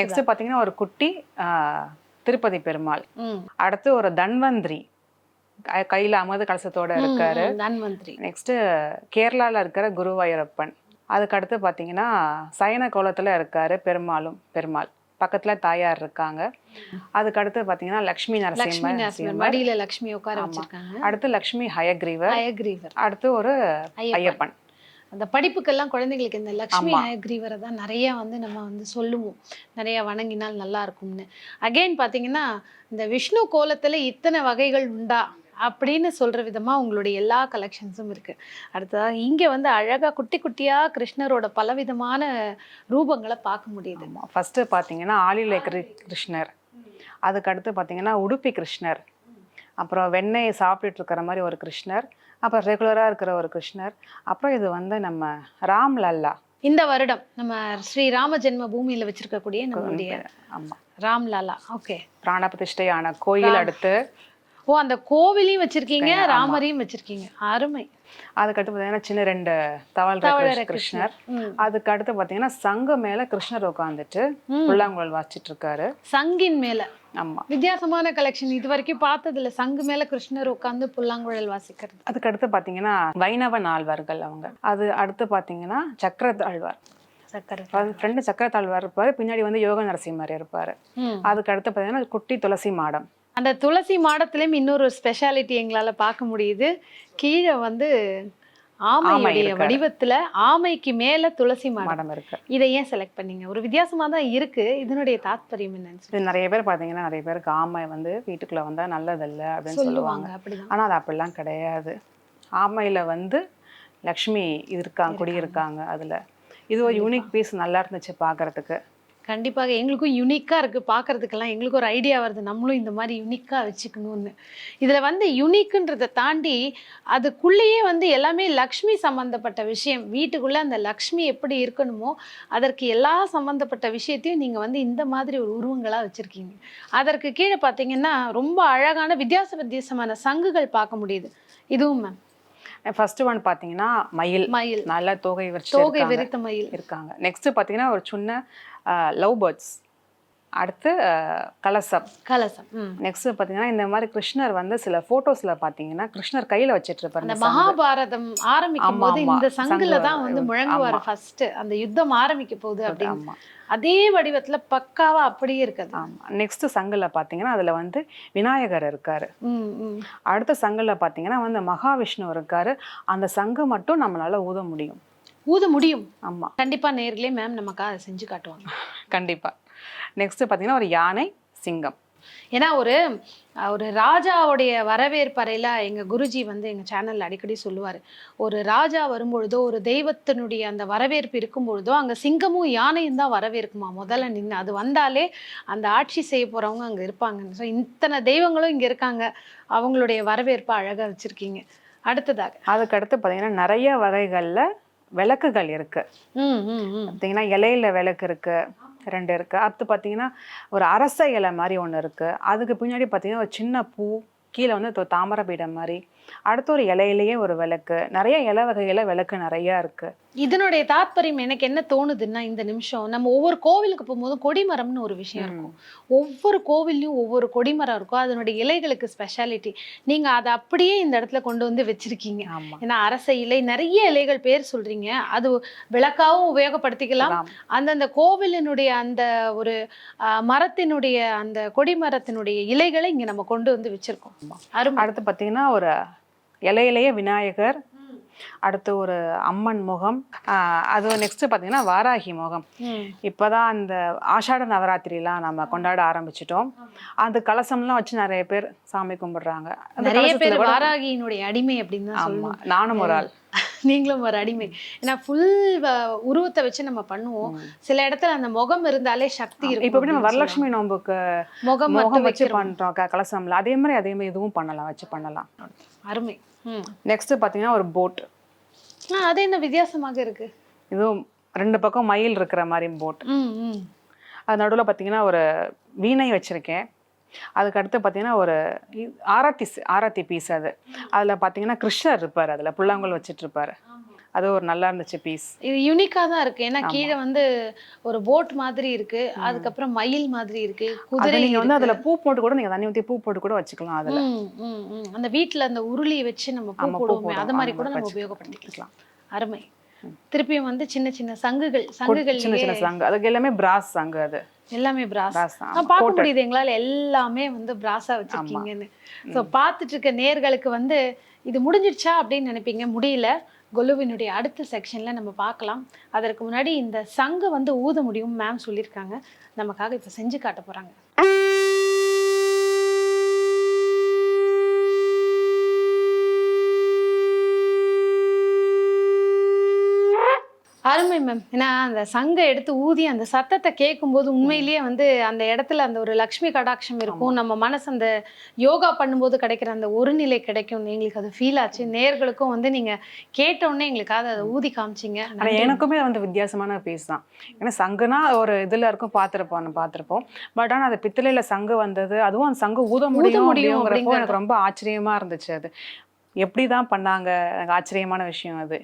நெக்ஸ்ட் பார்த்தீங்கன்னா ஒரு குட்டி திருப்பதி பெருமாள். அடுத்து ஒரு தன்வந்திரி கையில அமது கலசத்தோட இருக்காரு, தன்வந்திரி. நெக்ஸ்ட் கேரளால இருக்கிற குருவாயூரப்பன். அதுக்கு அடுத்து பார்த்தீங்கன்னா சயன கோலத்துல இருக்காரு பெருமாள். பக்கத்துல தாயார் இருக்காங்க. அதுக்கு அடுத்து பார்த்தீங்கன்னா லக்ஷ்மி நரசிம்மர் மடியில லக்ஷ்மி உட்கார வச்சிருக்காங்க. அடுத்து லக்ஷ்மி ஹயக்ரீவர். அடுத்து ஒரு ஐயப்பன். அந்த படிப்புக்கெல்லாம் குழந்தைங்களுக்கு இந்த லக்ஷ்மி ஹயக்ரீவரை தான் நிறைய வந்து நம்ம வந்து சொல்லுவோம், நிறைய வணங்கினால் நல்லா இருக்கும்னு. அகைன் பார்த்தீங்கன்னா இந்த விஷ்ணு கோலத்துல இத்தனை வகைகள் உண்டா அப்படின்னு சொல்ற விதமா உங்களுடைய எல்லா கலெக்ஷன்ஸும் இருக்கு. அடுத்ததா இங்க வந்து அழகா குட்டி குட்டியா கிருஷ்ணரோட பலவிதமான ரூபங்களை பார்க்க முடியுது. ஃபர்ஸ்ட் பாத்தீங்கன்னா ஆலிலை கிருஷ்ணர். அதுக்கு அடுத்து பாத்தீங்கன்னா உடுப்பி கிருஷ்ணர். அப்புறம் வெண்ணெய் சாப்பிட்டுட்டு இருக்கிற மாதிரி ஒரு கிருஷ்ணர். அப்புறம் ரெகுலரா இருக்கிற ஒரு கிருஷ்ணர். அப்புறம் இது வந்து நம்ம ராம் லல்லா. இந்த வருடம் நம்ம ஸ்ரீ ராம ஜென்ம பூமியில வச்சிருக்கக்கூடிய நம்மளுடைய ராம் லல்லா. ஓகே, பிராண பிரதிஷ்டையான கோயில். அடுத்து அந்த கோவிலையும் வச்சிருக்கீங்க, ராமரையும் வச்சிருக்கீங்க. அருமை. அதுக்கடுத்து பார்த்தீங்கன்னா சின்ன 2 தவள கிருஷ்ணர். அதுக்கு அடுத்து பார்த்தீங்கன்னா சங்கு மேல கிருஷ்ணர் உட்காந்துட்டு புல்லாங்குழல் வாசிச்சுட்டு இருக்காரு. சங்கின் மேல. ஆமா, வித்தியாசமான கலெக்ஷன். இது வரைக்கும் பார்த்ததுல சங்கு மேல கிருஷ்ணர் உட்காந்து புல்லாங்குழல் வாசிக்கிறது. அதுக்கு அடுத்து பார்த்தீங்கன்னா வைணவ நால்வர்கள் அவங்க. அது அடுத்து பார்த்தீங்கன்னா சக்கரத்தாழ்வார். ஃப்ரெண்டு சக்கரத்தாழ்வார் இருப்பாரு, பின்னாடி வந்து யோக நரசிம்மர் இருப்பாரு. அதுக்கு அடுத்து பார்த்தீங்கன்னா குட்டி துளசி மாடம். அந்த துளசி மாடத்திலையும் இன்னொரு ஸ்பெஷாலிட்டி எங்களால பார்க்க முடியுது. கீழே வந்து ஆமையுடைய வடிவத்துல ஆமைக்கு மேல துளசி மாடம் இருக்கு. இதை ஏன் செலக்ட் பண்ணீங்க? ஒரு வித்தியாசமா தான் இருக்கு. இதனுடைய தாத்பரியம் என்னன்னு நிறைய பேர் பாத்தீங்கன்னா, நிறைய பேருக்கு ஆமை வந்து வீட்டுக்குள்ள வந்தா நல்லதில்ல அப்படின்னு சொல்லுவாங்க. ஆனா அது அப்படிலாம் கிடையாது. ஆமையில வந்து லக்ஷ்மி இருக்காங்க, குடியிருக்காங்க. அதுல இது ஒரு யூனிக் பீஸ். நல்லா இருந்துச்சு பாக்குறதுக்கு. கண்டிப்பாக எங்களுக்கும் யூனிக்காக இருக்குது பார்க்குறதுக்கெல்லாம். எங்களுக்கும் ஒரு ஐடியா வருது, நம்மளும் இந்த மாதிரி யூனிக்காக வச்சுக்கணும்னு. இதில் வந்து யூனிக்குன்றதை தாண்டி அதுக்குள்ளேயே வந்து எல்லாமே லக்ஷ்மி சம்மந்தப்பட்ட விஷயம். வீட்டுக்குள்ளே அந்த லக்ஷ்மி எப்படி இருக்கணுமோ அதற்கு எல்லா சம்மந்தப்பட்ட விஷயத்தையும் நீங்கள் வந்து இந்த மாதிரி ஒரு உருவங்களாக வச்சுருக்கீங்க. அதற்கு கீழே பார்த்தீங்கன்னா ரொம்ப அழகான வித்தியாசமான சங்குகள் பார்க்க முடியுது. இதுவும் மேம் ஃபர்ஸ்ட் ஒன் பார்த்தீங்கன்னா மயில். நல்ல தோகை விரித்த மயில் இருக்காங்க. நெக்ஸ்ட் பார்த்தீங்கன்னா ஒரு சின்ன லவ் பேர்ட்ஸ். அடுத்து கலசம். கலசம். நெக்ஸ்ட் பார்த்தீங்கன்னா இந்த மாதிரி கிருஷ்ணர் வந்து சில ஃபோட்டோஸில் பார்த்தீங்கன்னா கிருஷ்ணர் கையில் வச்சிட்டு இருப்பாரு. அந்த மகாபாரதம் ஆரம்பிக்கும் போது இந்த சங்குல தான் வந்து முழங்குவாரு ஃபர்ஸ்ட். அந்த யுத்தம் ஆரம்பிக்க போகுது அப்படின்னு அதே வடிவத்துல பக்காவா அப்படியே இருக்குது. ஆமா. நெக்ஸ்ட் சங்குல பாத்தீங்கன்னா அதுல வந்து விநாயகர் இருக்காரு. அடுத்த சங்குல பாத்தீங்கன்னா வந்து மகாவிஷ்ணு இருக்காரு. அந்த சங்கு மட்டும் நம்மளால ஊத முடியும். ஊத முடியும். ஆமா, கண்டிப்பா நேர்களே மேம் நமக்கு அதை செஞ்சு காட்டுவாங்க. கண்டிப்பா. நெக்ஸ்ட் பாத்தீங்கன்னா ஒரு யானை, சிங்கம். ஏன்னா ஒரு ஒரு ராஜாவுடைய வரவேற்பறையில எங்க குருஜி வந்து எங்க சேனல்ல அடிக்கடி சொல்லுவாரு, ஒரு ராஜா வரும்பொழுதோ ஒரு தெய்வத்தினுடைய அந்த வரவேற்பு இருக்கும் பொழுதோ அங்க சிங்கமும் யானையும் தான் வரவேற்குமா முதல்ல நின்று. அது வந்தாலே அந்த ஆட்சி செய்ய போறவங்க அங்க இருப்பாங்க. ஸோ இத்தனை தெய்வங்களும் இங்க இருக்காங்க, அவங்களுடைய வரவேற்பை அழகா வச்சிருக்கீங்க. அடுத்ததாக அதுக்கு அடுத்து பாத்தீங்கன்னா நிறைய வகைகள்ல விளக்குகள் இருக்கு. பார்த்தீங்கன்னா இலையில விளக்கு இருக்கு, 2 இருக்கு. அடுத்து பார்த்தீங்கன்னா ஒரு அரச இலை மாதிரி ஒன்று இருக்கு. அதுக்கு பின்னாடி பார்த்தீங்கன்னா ஒரு சின்ன பூ, கீழே வந்து தாமரை பீடம் மாதிரி. அடுத்து ஒரு இலையிலேயே ஒரு விளக்கு. நிறைய இலை வகையில விளக்கு நிறைய இருக்கு. இதனுடைய தாத்பரியம் எனக்கு என்ன தோணுதுன்னா, இந்த நிமிஷம் நம்ம ஒவ்வொரு கோவிலுக்கு போகும்போது கொடிமரம்னு ஒரு விஷயம் இருக்கும். ஒவ்வொரு கோவில்லையும் ஒவ்வொரு கொடிமரம் இருக்கும். அதனுடைய இலைகளுக்கு ஸ்பெஷாலிட்டி. நீங்க அதை அப்படியே இந்த இடத்துல கொண்டு வந்து வச்சிருக்கீங்க. ஏன்னா அரச இலை, நிறைய இலைகள் பேர் சொல்றீங்க. அது விளக்காவும் உபயோகப்படுத்திக்கலாம். அந்தந்த கோவிலினுடைய அந்த ஒரு மரத்தினுடைய அந்த கொடிமரத்தினுடைய இலைகளை இங்க நம்ம கொண்டு வந்து வச்சிருக்கோம். அடுத்து பார்த்தீங்கன்னா ஒரு இலையிலேயே விநாயகர், அடுத்து ஒரு அம்மன் முகம். அது நெக்ஸ்ட் பார்த்தீங்கன்னா வாராகி முகம். இப்போதான் அந்த ஆஷாட நவராத்திரிலாம் நம்ம கொண்டாட ஆரம்பிச்சிட்டோம். அந்த கலசம்லாம் வச்சு நிறைய பேர் சாமி கும்பிடுறாங்க. நிறைய பேர் வாராகியினுடைய அடிமை அப்படின்னு தான் சொல்லுவோம். நானும் ஒரு ஆள். நீங்களும் ஒரு அடிமை. ஏன்னா ஃபுல் உருவத்தை வச்சு நம்ம பண்ணுவோம். சில இடத்துல அந்த முகம் இருந்தாலே சக்தி இருக்கும். இப்போ எப்படி நம்ம வரலட்சுமி நோம்புக்கு முகம் வச்சு பண்றோம் கலசம்ல, அதே மாதிரி இதுவும் பண்ணலாம், வச்சு பண்ணலாம். அருமை. நெக்ஸ்ட் பாத்தீங்கன்னா ஒரு போட். அது என்ன வித்தியாசமாக இருக்கு? இதுவும் 2 பக்கம் மயில் இருக்கிற மாதிரி போட். அது நடுவில் பார்த்தீங்கன்னா ஒரு வீணை வச்சிருக்கேன். அதுக்கு அடுத்து பார்த்தீங்கன்னா ஒரு ஆராத்தி பீஸ். அதில் பார்த்தீங்கன்னா கிருஷ்ணர் இருப்பார், அதில் புல்லாங்குழல் வச்சுட்டு இருப்பாரு. அது ஒரு நல்லா இருந்துச்சு பீஸ். இது யூனிக்கா தான் இருக்கு. ஏன்னா கீழே வந்து ஒரு போட் மாதிரி இருக்கு, அதுக்கப்புறம் மயில் மாதிரி இருக்கு, குதிரை. நீங்க வந்து அதுல பூ போட்டு கூட, நீங்க தண்ணி ஊற்றி பூ போட்டு கூட வச்சுக்கலாம். அதுல அந்த வீட்டுல அந்த உருளி வச்சு நம்ம பூ போடுவோமே, அது மாதிரி கூட நம்ம உபயோகப்படுத்திக்கலாம். அருமை. திருப்பியும் வந்து சின்ன சின்ன சங்குகள், சின்ன சின்ன சங்கு. அதுக்கு எல்லாமே பிராஸ் சங்கு. அது எல்லாமே பிராஸ். பார்க்க முடியுது எங்களால எல்லாமே வந்து பிராஸா வச்சிருக்கீங்கன்னு. ஸோ பார்த்துட்டு இருக்க நேர்களுக்கு வந்து இது முடிஞ்சிடுச்சா அப்படின்னு நினைப்பீங்க. முடியல. கொலுவினுடைய அடுத்த செக்ஷன்ல நம்ம பார்க்கலாம். அதற்கு முன்னாடி இந்த சங்கு வந்து ஊத முடியும் மேம் சொல்லியிருக்காங்க. நமக்காக இப்போ செஞ்சு காட்ட போறாங்க. அருமை மேம். ஏன்னா அந்த சங்கை எடுத்து ஊதி அந்த சத்தத்தை கேட்கும்போது உண்மையிலேயே வந்து அந்த இடத்துல அந்த ஒரு லக்ஷ்மி கடாட்சம் இருக்கும். நம்ம மனசு அந்த யோகா பண்ணும்போது கிடைக்கிற அந்த ஒரு நிலை கிடைக்கும். எங்களுக்கு அது ஃபீல் ஆச்சு. நேர்களுக்கும் வந்து நீங்க கேட்டோடனே எங்களுக்காக அதை ஊதி காமிச்சிங்க. எனக்குமே வந்து வித்தியாசமான பீஸ் தான். ஏன்னா சங்குனா ஒரு இதுல இருக்கும், பார்த்துருப்போம். பட் ஆனால் அது பித்தளையில சங்கு வந்தது, அதுவும் அந்த சங்கு ஊத முடியும் அப்படிங்கிறப்போ எனக்கு ரொம்ப ஆச்சரியமா இருந்துச்சு. அது எப்படிதான் பண்ணாங்க, எனக்கு ஆச்சரியமான விஷயம் அது.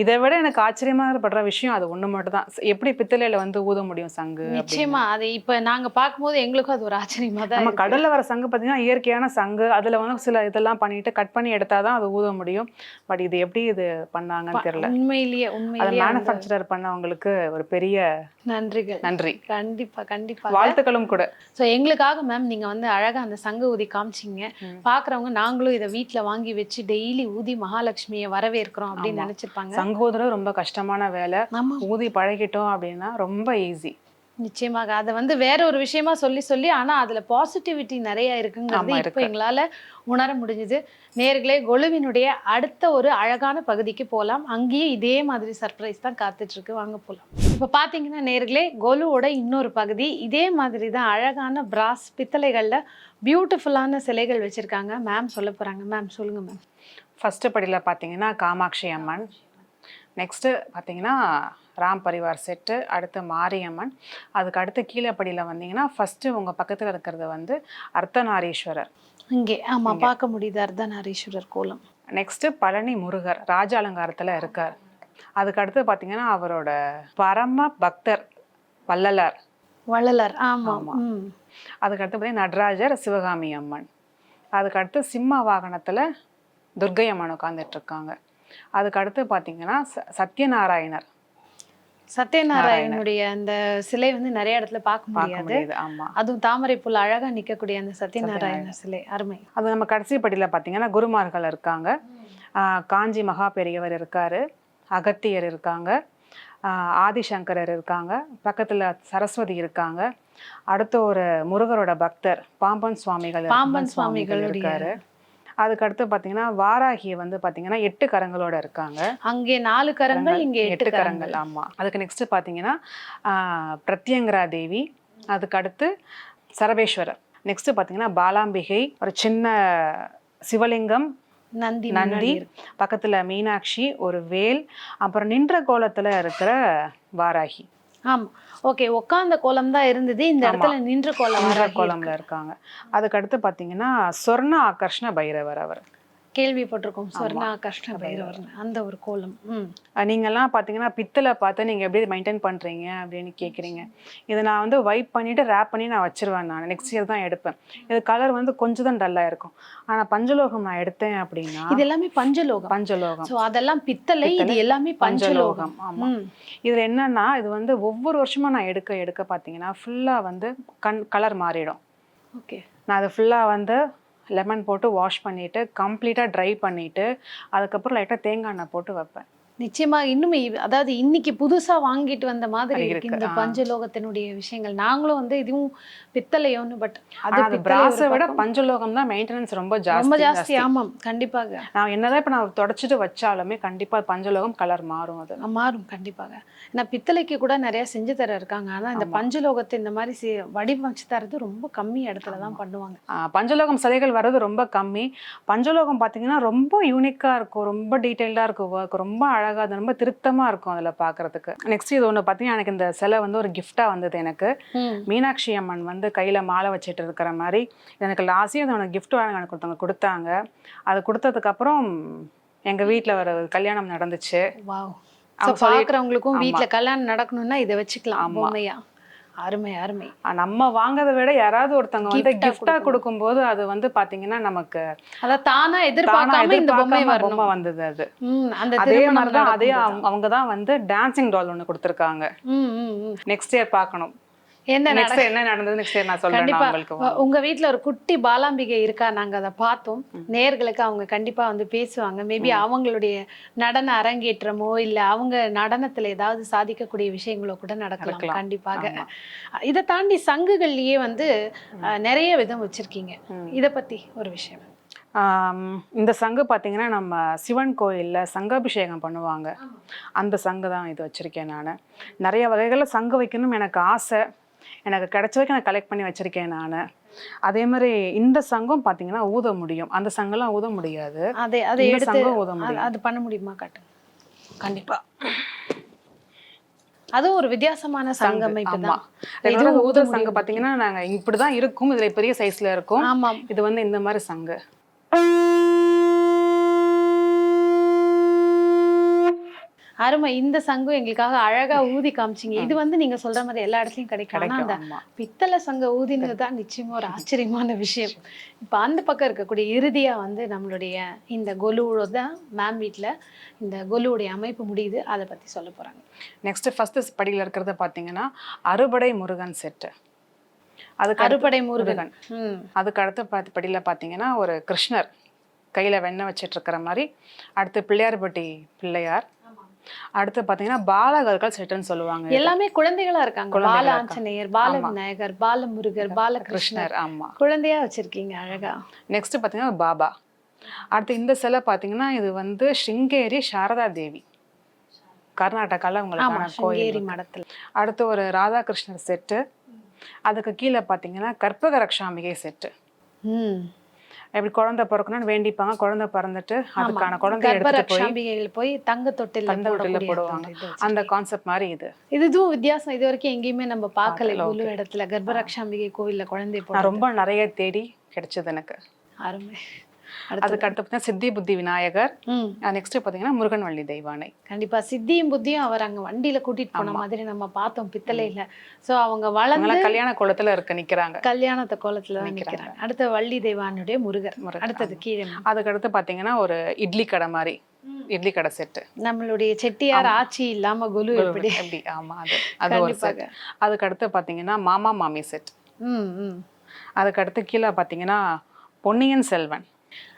இதை விட எனக்கு ஆச்சரியமாகப்படுற விஷயம் அது ஒண்ணு மட்டும் தான். எப்படி பித்தளையில வந்து ஊத முடியும் சங்கு? நிச்சயமா அது இப்ப நாங்க பார்க்கும்போது எங்களுக்கும் அது ஒரு ஆச்சரியமா தான். நம்ம கடல்ல வர சங்கு பார்த்தீங்கன்னா இயற்கையான சங்கு, அதுல வந்து சில இதெல்லாம் பண்ணிட்டு கட் பண்ணி எடுத்தாதான் அது ஊத முடியும். பட் இது எப்படி இது பண்ணாங்கன்னு தெரியல. உண்மையிலேயே அதை மேனுஃபேக்சரர் பண்ணவங்களுக்கு ஒரு பெரிய நன்றி. கண்டிப்பா வாழ்த்துக்களும் கூட. ஸோ எங்களுக்காக மேம் நீங்க வந்து அழகா அந்த சங்கு ஊதி காமிச்சிங்க. பாக்குறவங்க நாங்களும் இதை வீட்டுல வாங்கி வச்சு டெய்லி ஊதி மகாலட்சுமியை வரவேற்கிறோம் அப்படின்னு நினைச்சிருப்பாங்க. சங்கு ஊதுறது ரொம்ப கஷ்டமான வேலை. ஊதி பழகிட்டோம் அப்படின்னா ரொம்ப ஈஸி. நிச்சயமாக அதை வந்து வேற ஒரு விஷயமா சொல்லி ஆனா அதுல பாசிட்டிவிட்டி நிறைய இருக்குங்கிறது இப்ப எங்களால உணர முடிஞ்சது. நேர்களே, கொலுவினுடைய அடுத்த ஒரு அழகான பகுதிக்கு போகலாம். அங்கேயே இதே மாதிரி சர்ப்ரைஸ் தான் காத்துட்டு இருக்கு. வாங்க போகலாம். இப்ப பாத்தீங்கன்னா நேர்களே, கொலுவோட இன்னொரு பகுதி இதே மாதிரி தான் அழகான பிராஸ் பித்தளைகள்ல பியூட்டிஃபுல்லான சிலைகள் வச்சிருக்காங்க. மேம் சொல்ல போறாங்க. மேம் சொல்லுங்க மேம். ஃபர்ஸ்ட் படியில பாத்தீங்கன்னா காமாட்சி அம்மன், நெக்ஸ்ட்டு பார்த்தீங்கன்னா ராம் பரிவார் செட்டு, அடுத்து மாரியம்மன். அதுக்கு அடுத்து கீழே படியில் வந்தீங்கன்னா ஃபஸ்ட்டு உங்கள் பக்கத்தில் இருக்கிறது வந்து அர்த்தநாரீஸ்வரர். இங்கே ஆமாம் பார்க்க முடியுது அர்த்தநாரீஸ்வரர் கோலம். நெக்ஸ்ட்டு பழனி முருகர் ராஜ அலங்காரத்தில் இருக்கார். அதுக்கு அடுத்து பார்த்தீங்கன்னா அவரோட பரம பக்தர் வள்ளலார் வள்ளலார். ஆமா. ஆமா. அதுக்கடுத்து பார்த்தீங்கன்னா நடராஜர், சிவகாமி அம்மன். அதுக்கடுத்து சிம்ம வாகனத்துல துர்க்கை அம்மன் உட்காந்துட்டு இருக்காங்க. அதுக்கடுத்து பார்த்தீங்கன்னா சத்யநாராயணர். சத்யநாராயணனுடைய அந்த சிலை வந்து நிறைய இடத்துல பார்க்க முடியாது. ஆமா. அதுவும் தாமரை பூல அழகா நிக்கக்கூடிய அந்த சத்யநாராயணர் சிலை அருமை. அது நம்ம கடைசி படியில பார்த்தீங்கன்னா குருமார்கள் இருக்காங்க. காஞ்சி மகா பெரியவர் இருக்காரு, அகத்தியர் இருக்காங்க, ஆதிசங்கரர் இருக்காங்க, பக்கத்துல சரஸ்வதி இருக்காங்க. அடுத்து ஒரு முருகரோட பக்தர் பாம்பன் சுவாமிகள் இருக்காரு. அதுக்கடுத்து பார்த்தீங்கன்னா வாராகி வந்து பார்த்தீங்கன்னா 8 கரங்களோட இருக்காங்க. அங்கே 4 கரங்கள், இங்கே 8 கரங்கள். ஆமா. அதுக்கு நெக்ஸ்ட் பார்த்தீங்கன்னா பிரத்யங்கரா தேவி. அதுக்கடுத்து சரபேஸ்வரர். நெக்ஸ்ட் பார்த்தீங்கன்னா பாலாம்பிகை, ஒரு சின்ன சிவலிங்கம், நந்தி, பக்கத்துல மீனாட்சி, ஒரு வேல், அப்புறம் நின்ற கோலத்துல இருக்கிற வாராகி. ஆமா. ஓகே, உட்கார்ந்த கோலம் தான் இருந்தது, இந்த இடத்துல நின்ற கோலம்ல இருக்காங்க. அதுக்கடுத்து பாத்தீங்கன்னா சொர்ண ஆகர்ஷ்ண பைரவர். அவர் கேள்விப்பட்டிருக்கோம், சொர்ண ஆகர்ஷ்ண பைரவர், அந்த ஒரு கோலம். நீங்கெல்லாம் பார்த்தீங்கன்னா பித்தளை பார்த்து நீங்கள் எப்படி மெயின்டைன் பண்ணுறீங்க அப்படின்னு கேட்குறீங்க. இதை நான் வந்து வைப் பண்ணிவிட்டு ரேப் பண்ணி நான் வச்சிருவேன். நான் நெக்ஸ்ட் இயர் தான் எடுப்பேன். இது கலர் வந்து கொஞ்சம் தான் டல்லாக இருக்கும். ஆனால் பஞ்சலோகம் நான் எடுத்தேன் அப்படின்னா இது எல்லாமே பஞ்சலோகம். ஸோ அதெல்லாம் பித்தளை, இது எல்லாமே பஞ்சலோகம். ஆமாம். இதில் என்னன்னா இது வந்து ஒவ்வொரு வருஷமும் நான் எடுக்க பார்த்தீங்கன்னா ஃபுல்லாக வந்து கலர் மாறிடும். ஓகே. நான் அதை ஃபுல்லாக வந்து லெமன் போட்டு வாஷ் பண்ணிவிட்டு கம்ப்ளீட்டாக ட்ரை பண்ணிவிட்டு அதுக்கப்புறம் லைட்டாக தேங்காய் எண்ணெய் போட்டு வைப்பேன். நிச்சயமா இன்னுமே அதாவது இன்னைக்கு புதுசா வாங்கிட்டு வந்த மாதிரி இருக்கு இந்த பஞ்சலோகத்தினுடைய விஷயங்கள். நாங்களும் வந்து இதுவும் பித்தளையோன்னு, பட் அது பிராஸை விட பஞ்சலோகம் தான் மெயின்டெனன்ஸ் ரொம்ப ஜாஸ்தி. ஆமாம், கண்டிப்பாக. நான் என்னதான் இப்ப நான் தொடச்சிட்டு வச்சாலுமே கண்டிப்பா பஞ்சலோகம் கலர் மாறும். அது மாறும் கண்டிப்பாக. ஏன்னா பித்தளைக்கு கூட நிறைய செஞ்சு தர இருக்காங்க. ஆனா இந்த பஞ்சலோகத்தை இந்த மாதிரி வடிவமைச்சு தரது ரொம்ப கம்மி இடத்துல தான் பண்ணுவாங்க. பஞ்சலோகம் சிலைகள் வர்றது ரொம்ப கம்மி. பஞ்சலோகம் பாத்தீங்கன்னா ரொம்ப யூனிக்கா இருக்கும், ரொம்ப டீடைல்டா இருக்கும், ஒர்க் ரொம்ப அழகா, அது ரொம்ப திருத்தமா இருக்கும் அதுல பாக்குறதுக்கு. நெக்ஸ்ட் இது ஒண்ணு பாத்தீங்கன்னா எனக்கு இந்த சிலை வந்து ஒரு கிஃப்டா வந்தது. எனக்கு மீனாட்சி அம்மன் வந்து கையில மாலை வச்சுட்டு இருக்கிற மாதிரி எனக்கு லாஸ்ட் அதை கிஃப்ட் எனக்கு ஒருத்தவங்க கொடுத்தாங்க. அது கொடுத்ததுக்கு அப்புறம் எங்க வீட்டுல ஒரு கல்யாணம் நடந்துச்சு. பாக்குறவங்களுக்கும் வீட்டுல கல்யாணம் நடக்கணும்னா இதை வச்சுக்கலாம். அருமை அருமை. நம்ம வாங்கறத விட யாராவது ஒருத்தவங்க வந்து கிஃப்டா கொடுக்கும்போது அது வந்து பாத்தீங்கன்னா நமக்கு தானா எதிர்பார்க்காம இந்த பொம்மை வந்தது. அது அதே மாதிரிதான் அவங்க தான் வந்து டான்சிங் டால் ஒண்ணு கொடுத்துருக்காங்க. நெக்ஸ்ட் இயர் பார்க்கணும் என்ன நடந்தது. நெக்ஸ்ட் இயர் நான் சொல்றேன் உங்களுக்கு. உங்க வீட்ல ஒரு குட்டி பாலாம்பிகை இருக்கா? நாங்க அதை பார்த்தோம். நேர்களுக்கு அவங்க கண்டிப்பா வந்து பேசுவாங்க. மேபி அவங்களுடைய நடன அரங்கேற்றமோ இல்ல அவங்க நடனத்துல ஏதாவது சாதிக்கக்கூடிய விஷயங்களோ கூட நடக்கலாம் கண்டிப்பாக. இதை தாண்டி சங்குகள்லயே வந்து நிறைய விதம் வச்சிருக்கீங்க. இத பத்தி ஒரு விஷயம். இந்த சங்கு பார்த்தீங்கன்னா நம்ம சிவன் கோயிலில் சங்காபிஷேகம் பண்ணுவாங்க. அந்த சங்கு தான் இது வச்சுருக்கேன். நான் நிறைய வகைகளில் சங்கு வைக்கணும் எனக்கு ஆசை. எனக்கு கிடைச்ச வரைக்கும் நான் கலெக்ட் பண்ணி வச்சுருக்கேன் நான். அதே மாதிரி இந்த சங்கம் பார்த்தீங்கன்னா ஊத முடியும், அந்த சங்கெல்லாம் ஊத முடியாது. அதை சங்கம் ஊத முடியும். அது பண்ண முடியுமா? காட்டுங்க. கண்டிப்பாக. அதுவும் ஒரு வித்தியாசமான சங்கமைப்பு தான். ஊத சங்கு பார்த்தீங்கன்னா நாங்கள் இப்படி தான் இருக்கும். இதில் பெரிய சைஸில் இருக்கும். ஆமாம். இது வந்து இந்த மாதிரி சங்கு. அருமை. இந்த சங்கம் எங்களுக்காக அழகா ஊதி காமிச்சிங்க. இது வந்து நீங்க சொல்ற மாதிரி எல்லா இடத்துலயும் கிடைக்கும். அந்த பித்தளை சங்க ஊதினது தான் நிச்சயமா ஒரு ஆச்சரியமான விஷயம். இப்ப அந்த பக்கம் இருக்கக்கூடிய இறுதியா வந்து நம்மளுடைய இந்த கொலுவோட தான் மேம் வீட்டுல இந்த கொலுவுடைய அமைப்பு முடியுது. அதை பத்தி சொல்ல போறாங்க. நெக்ஸ்ட் ஃபர்ஸ்ட் படியில இருக்கிறத பாத்தீங்கன்னா அறுபடை முருகன் செட்டு. அதுக்கு அறுபடை முருகன். அதுக்கு அடுத்த படியில பாத்தீங்கன்னா ஒரு கிருஷ்ணர் கையில வெண்ணெய் வச்சிட்டு இருக்கிற மாதிரி. அடுத்து பிள்ளையார்பட்டி பிள்ளையார். அடுத்து பாத்தீங்கன்னா பாலகர்கள் செட்டுன்னு சொல்லுவாங்க. எல்லாமே குழந்தைகளா இருக்காங்க. பால ஆஞ்சநேயர், பால விநாயகர், பால முருகர், பாலகிருஷ்ணர். ஆமா, குழந்தையா வச்சிருக்கீங்க அழகா. நெக்ஸ்ட் பாத்தீங்கன்னா பாபா. அடுத்து இந்த சிலை பாத்தீங்கன்னா இது வந்து ஸ்ருங்கேரி சாரதா தேவி, கர்நாடகால உங்களுக்கான கோயில் மடத்துல. அடுத்து ஒரு ராதாகிருஷ்ணர் செட்டு. அதுக்கு கீழே பாத்தீங்கன்னா கற்பக ரக்ஷாம்பிகை செட்டு. எப்படி குழந்தை பிறக்கணும்னு வேண்டிப்பாங்க. குழந்தை பிறந்துட்டு அதுக்கான குழந்தை எடுத்துட்டு போய் தங்க தொட்டில போடுவாங்க. அந்த கான்செப்ட் மாதிரி இது. இதுவும் வித்தியாசம். இது வரைக்கும் எங்கேயுமே நம்ம பார்க்கல. ஒரு இடத்துல கர்ப்பரக்ஷாம்பிகை கோவில்ல குழந்தை ரொம்ப நிறைய தேடி கிடைச்சது எனக்கு. அருமை. அதுக்கு அடுத்து பார்த்தீங்கன்னா சித்தி புத்தி விநாயகர். ம். நெக்ஸ்ட் பார்த்தீங்கன்னா முருகன் வள்ளி தெய்வானை. கண்டிப்பா சித்தியும் புத்தியும் அவர் அங்க வண்டியில கூட்டிட்டு போன மாதிரி நம்ம பார்த்தோம் பித்தளையில. சோ அவங்க வளர்ந்து கல்யாண கோலத்துல நிக்கிறாங்க. கல்யாணத்தை கோலத்துல தான் நிக்கிறாங்க. அடுத்து வள்ளி தெய்வானுடைய முருகர். அடுத்தது கீழே அதுக்கு அடுத்து பார்த்தீங்கன்னா ஒரு இட்லி கடை மாதிரி, இட்லி கடை செட்டு. நம்மளுடைய செட்டியார் ஆட்சி இல்லாம குலு எப்படி? ஆமா, அது ஒரு செட். அதுக்கு அடுத்து பார்த்தீங்கன்னா மாமா மாமி செட். அதுக்கு அடுத்து கீழே பார்த்தீங்கன்னா பொன்னியின் செல்வன்.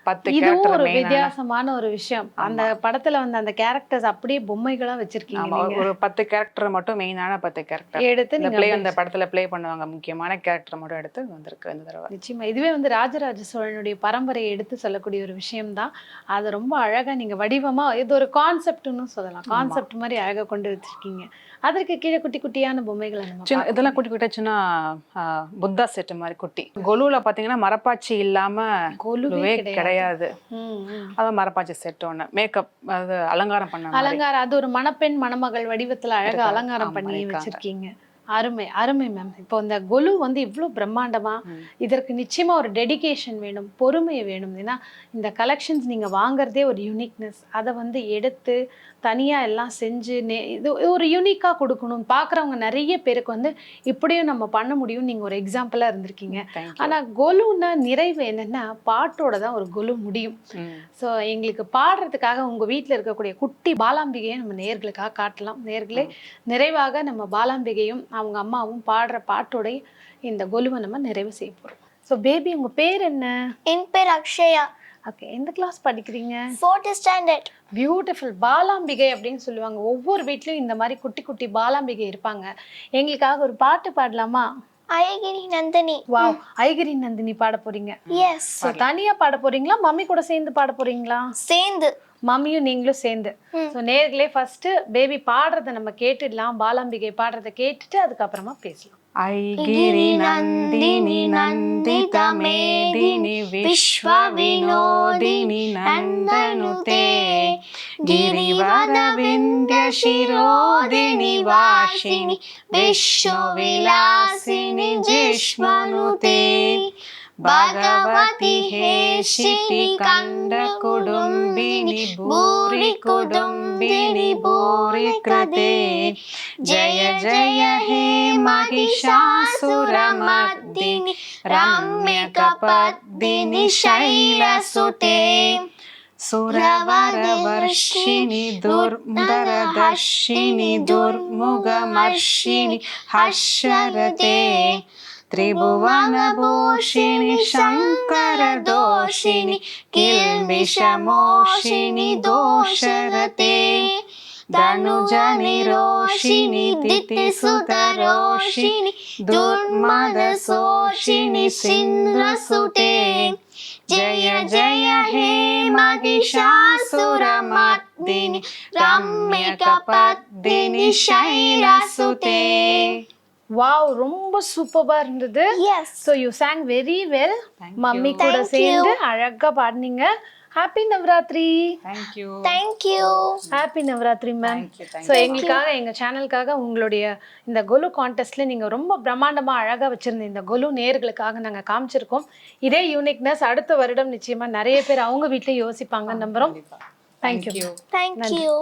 10 இதுவும் ஒரு வித்தியாசமான ஒரு விஷயம். அந்த படத்துல வந்து அந்த கேரக்டர்ஸ் அப்படியே பொம்மைகளா வச்சிருக்கீங்க. ஒரு 10 கேரக்டர் மட்டும், மெயினான 10 கேரக்டர் எடுத்து நீங்க அந்த படத்துல ப்ளே பண்ணுவாங்க. முக்கியமான கேரக்டர் மட்டும் எடுத்து வந்திருக்கு இந்த தடவை. நிச்சயமா இதுவே வந்து ராஜராஜ சோழனுடைய பரம்பரையை எடுத்து சொல்லக்கூடிய ஒரு விஷயம் தான். அது ரொம்ப அழகா நீங்க வடிவமா, இது ஒரு கான்செப்ட்னு சொல்லலாம். கான்செப்ட் மாதிரி அழகா கொண்டு வச்சிருக்கீங்க. அதற்கு கீழே குட்டி குட்டியான பொம்மைகளை இதெல்லாம் குட்டி குட்டி சின்ன புத்தா செட் மாதிரி குட்டி. கொலுல பாத்தீங்கன்னா மரப்பாச்சி இல்லாம கொலுவே கிடையாது. அதான் மரப்பாச்சி செட் ஒண்ணு. மேக்கப், அது அலங்காரம் பண்ண அலங்காரம், அது ஒரு மணப்பெண் மணமகள் வடிவத்துல அழகா அலங்காரம் பண்ணி வச்சிருக்கீங்க. அருமை அருமை மேம். இப்போ இந்த கொலு வந்து இவ்வளோ பிரம்மாண்டமா, இதற்கு நிச்சயமா ஒரு டெடிகேஷன் வேணும், பொறுமை வேணும். ஏன்னா இந்த கலெக்ஷன்ஸ் நீங்க வாங்குறதே ஒரு யூனிக்னஸ். அதை வந்து எடுத்து தனியா எல்லாம் செஞ்சு இது ஒரு யூனிக்கா கொடுக்கணும். பார்க்குறவங்க நிறைய பேருக்கு வந்து இப்படியும் நம்ம பண்ண முடியும். நீங்க ஒரு எக்ஸாம்பிளா இருந்திருக்கீங்க. ஆனா கொலுன்னா நிறைவு என்னன்னா பாட்டோட தான் ஒரு கொலு முடியும். ஸோ எங்களுக்கு பாடுறதுக்காக உங்க வீட்டில் இருக்கக்கூடிய குட்டி பாலாம்பிகையை நம்ம நேர்களுக்காக காட்டலாம். நேர்களே, நிறைவாக நம்ம பாலாம்பிகையும் அவங்க அம்மாவும் பாடுற பாட்டோட இந்த கொலுவை நம்ம நிறைவு செய்ய போறோம். ஸோ பேபி, உங்க பேர் என்ன? என் பேர் அக்ஷயா. ஓகே, எந்த கிளாஸ் படிக்கிறீங்க? 4th standard. பியூட்டிஃபுல். பாலாம்பிகை அப்படின்னு சொல்லுவாங்க. ஒவ்வொரு வீட்லயும் இந்த மாதிரி குட்டி குட்டி பாலாம்பிகை இருப்பாங்க. எங்களுக்காக ஒரு பாட்டு பாடலாமா? ஐகிரி நந்தினி. வாவ், ஐகிரி நந்தினி பாட போறீங்க? எஸ். ஸோ தனியா பாட போறீங்களா, மம்மி கூட சேர்ந்து பாட போறீங்களா? சேர்ந்து. மம்மியும் நீங்களும் சேர்ந்து. ஸோ நேர்களே, ஃபர்ஸ்ட் பேபி பாடுறத நம்ம கேட்டுடலாம். பாலாம்பிகை பாடுறத கேட்டுட்டு அதுக்கப்புறமா பேசலாம். ஐகிரி நந்தினி நந்தித மேதினி விஸ்வ வினோதினி நந்தனுதே गिरिवर विंध्य शिरोदिनि वासिनि विश्वविलासिनि जिष्मनुते भगवति हेशिति कंड कुडुम्बिनि भूरि कुडुम्बिनि भूरि कृते जय जय हे महिषासुरमर्दिनि रम्यकपद्दिनि शैलसुते सुरवरवर्षिणि दुर्धरदर्शिनि दुर्मुखमर्षिणि हर्षरते त्रिभुवनभूषिणि शङ्करदोषिणि किल्बिषमोषिणि दोषरते धनुजनिरोषिणि दितिसुतरोषिणि दुर्मदशोषिणि सिन्धुसुते जय जय हे महिषासुरमर्दिनि रम्यकपद्दिनि शैलसुते. வாவ், ரொம்ப சூப்பரா இருந்தது. Yes. So you sang very well. Mummy கூட சேர்ந்து அழகா பாடுனீங்க. Happy Navratri. Thank you. Happy Navratri ma'am. So எங்களுக்காக, எங்க சேனலுக்காக உங்களுடைய இந்த கொலு கான்டெஸ்ட்ல நீங்க ரொம்ப பிரம்மாண்டமா அழகா வச்சிருந்த இந்த கொலு நேர்களுக்காக நாங்க காமிச்சிருக்கோம். இதே யூனிக்னஸ் அடுத்த வருடம் நிச்சயமா நிறைய பேர் அவங்க வீட்லயும் யோசிப்பாங்க நம்புறோம். தேங்க்யூ. Thank you.